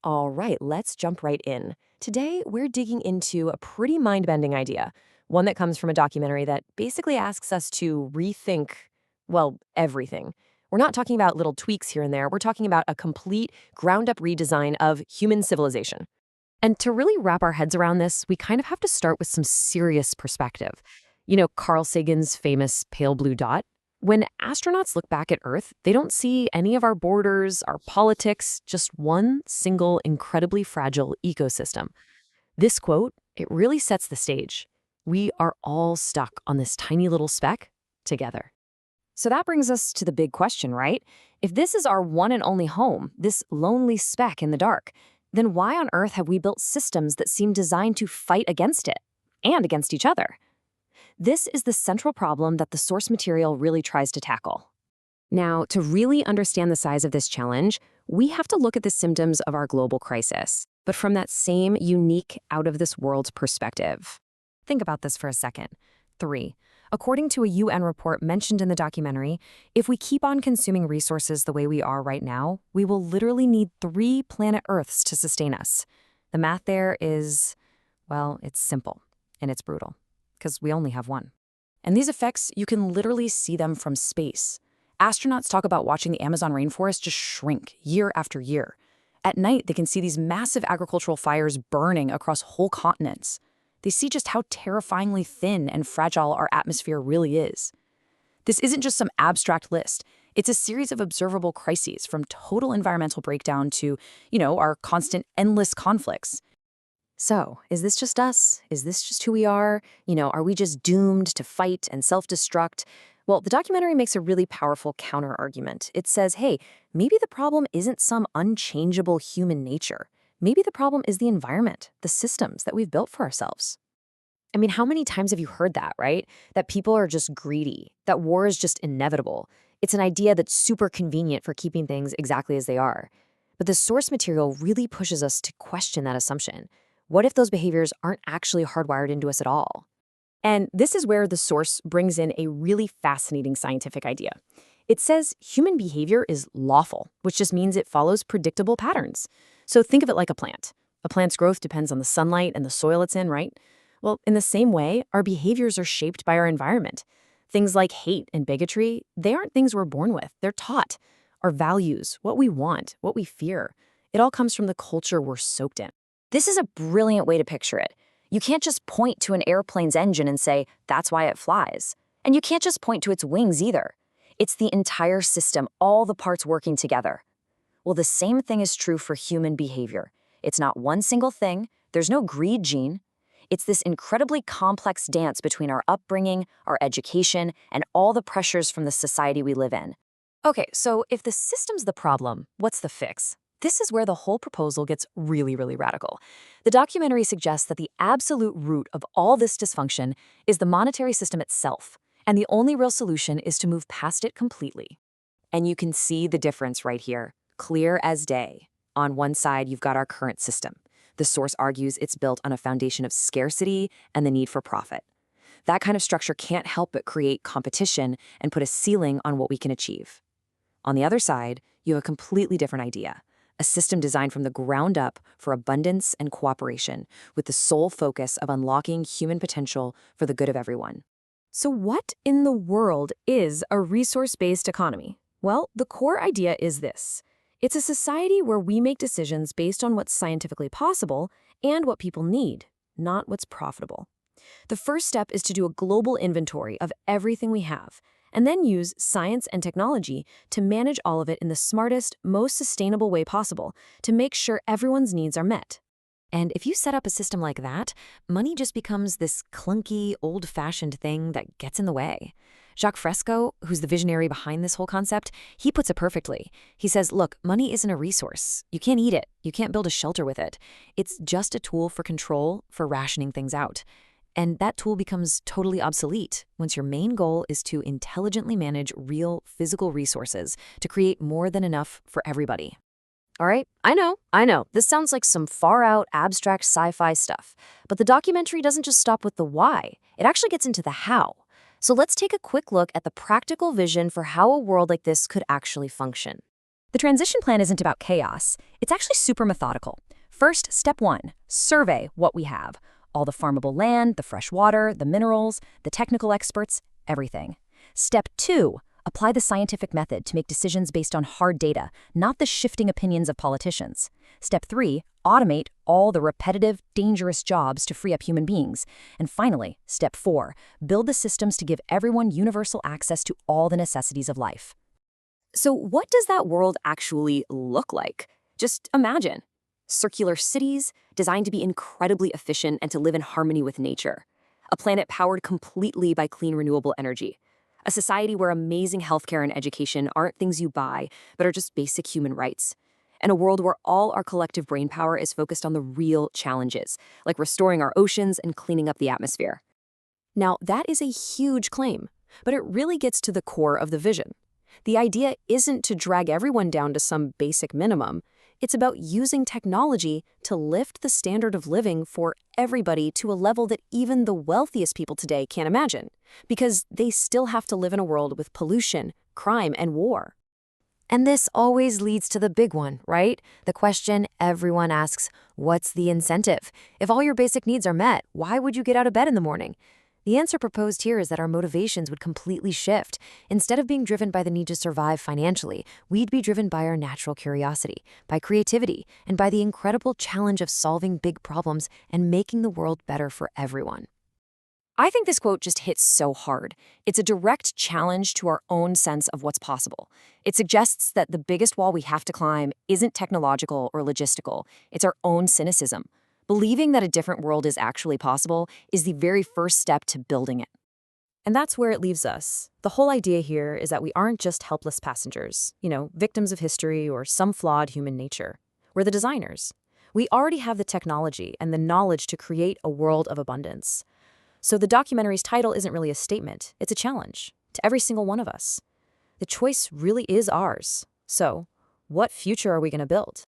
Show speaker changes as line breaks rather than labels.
All right, let's jump right in. Today, we're digging into a pretty mind bending idea, one that comes from a documentary that basically asks us to rethink, well, everything. We're not talking about little tweaks here and there, we're talking about a complete, ground up redesign of human civilization. And to really wrap our heads around this, we kind of have to start with some serious perspective. You know, Carl Sagan's famous pale blue dot? When astronauts look back at Earth, they don't see any of our borders, our politics, just one single, incredibly fragile ecosystem. This quote, it really sets the stage. We are all stuck on this tiny little speck together.
So that brings us to the big question, right? If this is our one and only home, this lonely speck in the dark, then why on earth have we built systems that seem designed to fight against it and against each other? This is the central problem that the source material really tries to tackle. Now, to really understand the size of this challenge, we have to look at the symptoms of our global crisis, but from that same unique, out-of-this-world perspective. Think about this for a second. 3. According to a UN report mentioned in the documentary, if we keep on consuming resources the way we are right now, we will literally need 3 planet Earths to sustain us. The math there is, well, it's simple, and it's brutal, because we only have one. And these effects, you can literally see them from space. Astronauts talk about watching the Amazon rainforest just shrink year after year. At night, they can see these massive agricultural fires burning across whole continents. They see just how terrifyingly thin and fragile our atmosphere really is. This isn't just some abstract list. It's a series of observable crises, from total environmental breakdown to, our constant endless conflicts. So, is this just us? Is this just who we are? Are we just doomed to fight and self-destruct? Well, the documentary makes a really powerful counter-argument. It says, hey, maybe the problem isn't some unchangeable human nature. Maybe the problem is the environment, the systems that we've built for ourselves. I mean, how many times have you heard that, right? That people are just greedy, that war is just inevitable. It's an idea that's super convenient for keeping things exactly as they are. But the source material really pushes us to question that assumption. What if those behaviors aren't actually hardwired into us at all? And this is where the source brings in a really fascinating scientific idea. It says human behavior is lawful, which just means it follows predictable patterns. So think of it like a plant. A plant's growth depends on the sunlight and the soil it's in, right? Well, in the same way, our behaviors are shaped by our environment. Things like hate and bigotry, they aren't things we're born with, they're taught. Our values, what we want, what we fear, it all comes from the culture we're soaked in. This is a brilliant way to picture it. You can't just point to an airplane's engine and say, that's why it flies. And you can't just point to its wings either. It's the entire system, all the parts working together. Well, the same thing is true for human behavior. It's not one single thing. There's no greed gene. It's this incredibly complex dance between our upbringing, our education, and all the pressures from the society we live in. Okay, so if the system's the problem, what's the fix? This is where the whole proposal gets really, really radical. The documentary suggests that the absolute root of all this dysfunction is the monetary system itself, and the only real solution is to move past it completely. And you can see the difference right here, clear as day. On one side, you've got our current system. The source argues it's built on a foundation of scarcity and the need for profit. That kind of structure can't help but create competition and put a ceiling on what we can achieve. On the other side, you have a completely different idea. A system designed from the ground up for abundance and cooperation, with the sole focus of unlocking human potential for the good of everyone. So what in the world is a resource-based economy? Well, the core idea is this. It's a society where we make decisions based on what's scientifically possible and what people need, not what's profitable. The first step is to do a global inventory of everything we have, and then use science and technology to manage all of it in the smartest, most sustainable way possible to make sure everyone's needs are met. And if you set up a system like that, money just becomes this clunky, old-fashioned thing that gets in the way. Jacque Fresco, who's the visionary behind this whole concept, he puts it perfectly. He says, look, money isn't a resource. You can't eat it. You can't build a shelter with it. It's just a tool for control, for rationing things out. And that tool becomes totally obsolete once your main goal is to intelligently manage real physical resources to create more than enough for everybody. All right, I know. This sounds like some far-out, abstract sci-fi stuff. But the documentary doesn't just stop with the why. It actually gets into the how. So let's take a quick look at the practical vision for how a world like this could actually function.
The transition plan isn't about chaos. It's actually super methodical. First, step 1, survey what we have. All the farmable land, the fresh water, the minerals, the technical experts, everything. Step 2, apply the scientific method to make decisions based on hard data, not the shifting opinions of politicians. Step 3, automate all the repetitive, dangerous jobs to free up human beings. And finally, step 4, build the systems to give everyone universal access to all the necessities of life. So what does that world actually look like? Just imagine. Circular cities designed to be incredibly efficient and to live in harmony with nature. A planet powered completely by clean renewable energy. A society where amazing healthcare and education aren't things you buy, but are just basic human rights. And a world where all our collective brainpower is focused on the real challenges, like restoring our oceans and cleaning up the atmosphere. Now, that is a huge claim, but it really gets to the core of the vision. The idea isn't to drag everyone down to some basic minimum. It's about using technology to lift the standard of living for everybody to a level that even the wealthiest people today can't imagine, because they still have to live in a world with pollution, crime, and war. And this always leads to the big one, right? The question everyone asks, what's the incentive? If all your basic needs are met, why would you get out of bed in the morning? The answer proposed here is that our motivations would completely shift. Instead of being driven by the need to survive financially, we'd be driven by our natural curiosity, by creativity, and by the incredible challenge of solving big problems and making the world better for everyone. I think this quote just hits so hard. It's a direct challenge to our own sense of what's possible. It suggests that the biggest wall we have to climb isn't technological or logistical. It's our own cynicism. Believing that a different world is actually possible is the very first step to building it. And that's where it leaves us. The whole idea here is that we aren't just helpless passengers, victims of history or some flawed human nature. We're the designers. We already have the technology and the knowledge to create a world of abundance. So the documentary's title isn't really a statement, it's a challenge to every single one of us. The choice really is ours. So, what future are we going to build?